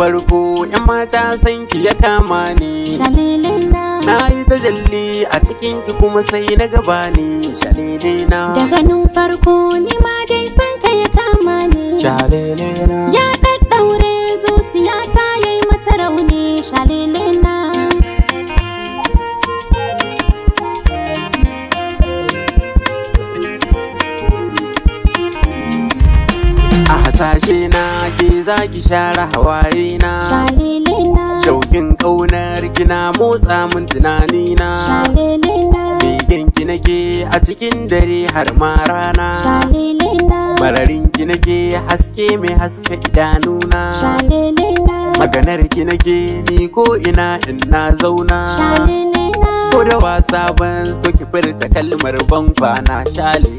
farko yan mata san ki ya kama ni. Shelele na yi tajalli a cikin ki kuma sai na gaba ni. Shelele na da ganin farko ni ma dai san ka ya kama ni. Shelele na ya daddaure zuciyata yayi mata rauni. Shelele na a hasashe na ke zaki share hawaye na. Shelele na shauƙin ƙaunar kina motsa min tunani na. Shelele na begen ki nake a cikin dare har ma rana. Shelele na mararin ki nake haske mai haska idanuna. Shelele na maganar ki nake ni ko ina in na zauna. Shelele na ko da wasa ban so ki furta kalmar ban kwana. Shelele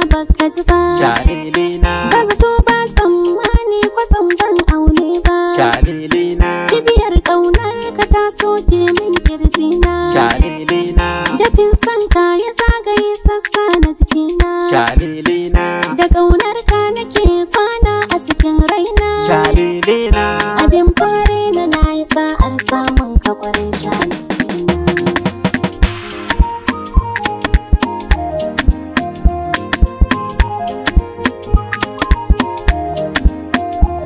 baka ji ba. Shelele na ba zato ba tsammani kwasan ban aune ba. Shelele na kibiyar ƙaunar ka ta soke min kirji na. Shelele na dafin son ka ya zagaye sassa na jikina. Shelele na da ƙaunar ka nake kwana a cikin raina. Shelele na abin fare na yi sa'ar samun ka kwarai. Shelele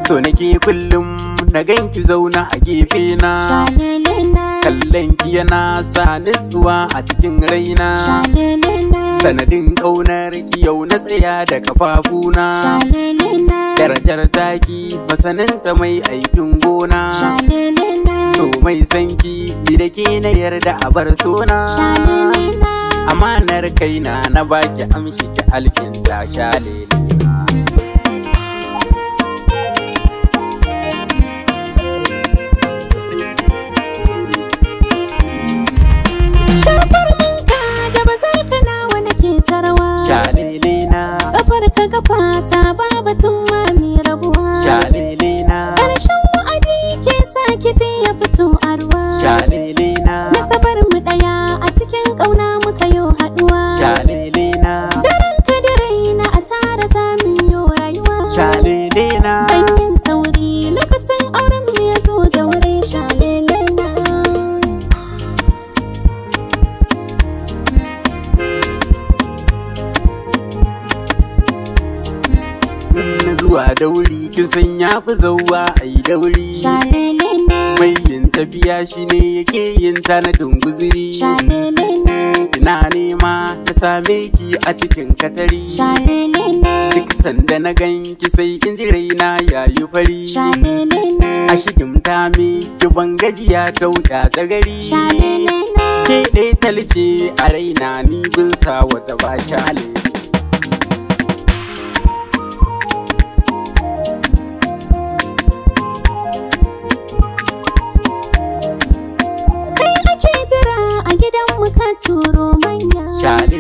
so nake kullum na ganki zauna a gefe na. Shelele na kallon ki yana sa nutsuwa a cikin raina. Shelele na sanadin ƙaunar ki yau na tsaya da kafafuna. Shelele na darajar taki masaninta mai aikin gona. Shelele na so mai sanki ni da ke na yarda a bar sona. Shelele na amanar kaina na baki amshi ki alkinta. Shelele na shafar manka da bazar ka nawa nake tarawa. Shelele na kafar ka kafa ta babatun ma mi rabuwa. Shelele na ƙarshen wa'adi ke sa kifi ya fito a ruwa. Shelele na nasabar mu ɗaya a cikin ƙauna muka yo haɗuwa. Shelele na daren ka da raina a tara zamu yo rayuwa. Shelele na ban yin sauri lokacin auren mu ya zo da wuri. Shelele na zuwa dauri kin san ya fi zauwa a yi dauri. Shelele na mai yin tafiya shine yake yin tanadin guziri. Shelele na ina nema ta same ki a cikin katari. Shelele na duk sanda na ganki sai in ji raina yayi fari. Shelele na a shigimta me ki ban gajiya ta wuta ta gari. Shelele na ke ɗaya talce a raina ni bin sa wata ba. Shelele kai ake jira a gidan mu ka turo manya. Shelele